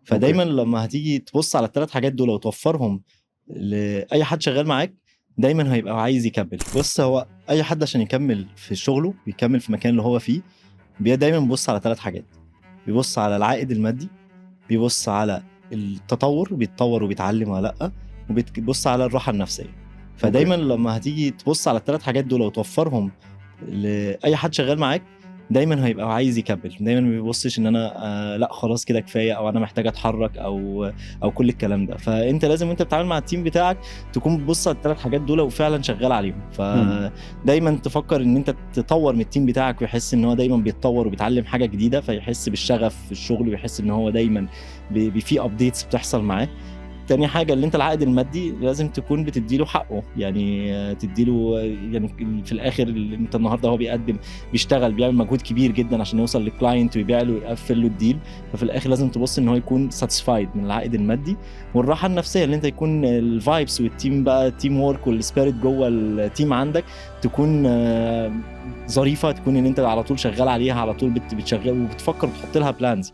فدايما اوكي. لما هتيجي تبص على الثلاث حاجات دول وتوفرهم لاي حد شغال معاك دايما هيبقى عايز يكمل. بص، هو اي حد عشان يكمل في شغله ويكمل في المكان اللي هو فيه دايما بيبص على ثلاث حاجات. بيبص على العائد المادي، بيبص على التطور، بيتطور وبيتعلم ولا لا، وبيبص على الراحة النفسية. اوكي. فدايما لما هتيجي تبص على الثلاث حاجات دول وتوفرهم لاي حد شغال معاك دايما هيبقى عايز يكمل. دايما ما بيبصش ان انا لا خلاص كده كفايه، او انا محتاج اتحرك، او كل الكلام ده. فانت لازم وانت بتتعامل مع التيم بتاعك تكون بتبص على الثلاث حاجات دول وفعلا شغال عليهم. مم. فدايما تفكر ان انت تطور من التيم بتاعك ويحس ان هو دايما بيتطور وبيتعلم حاجه جديده، فيحس بالشغف في الشغل ويحس ان هو دايما في ابديتس بتحصل معاه. تاني حاجة اللي انت العائد المادي لازم تكون بتديله حقه، يعني تديله يعني في الاخر اللي انت النهاردة هو بيشتغل بيعمل مجهود كبير جدا عشان يوصل للكلاينت ويبيع له ويقفل له الديل. ففي الاخر لازم تبص ان هو يكون ساتسفايد من العائد المادي. والراحة النفسية اللي انت يكون الفايبس والتيم بقى تيم وورك والسبيريت جوه التيم عندك تكون ظريفة، تكون ان انت على طول شغال عليها، على طول بتشغل وبتفكر وبتحط لها بلانز.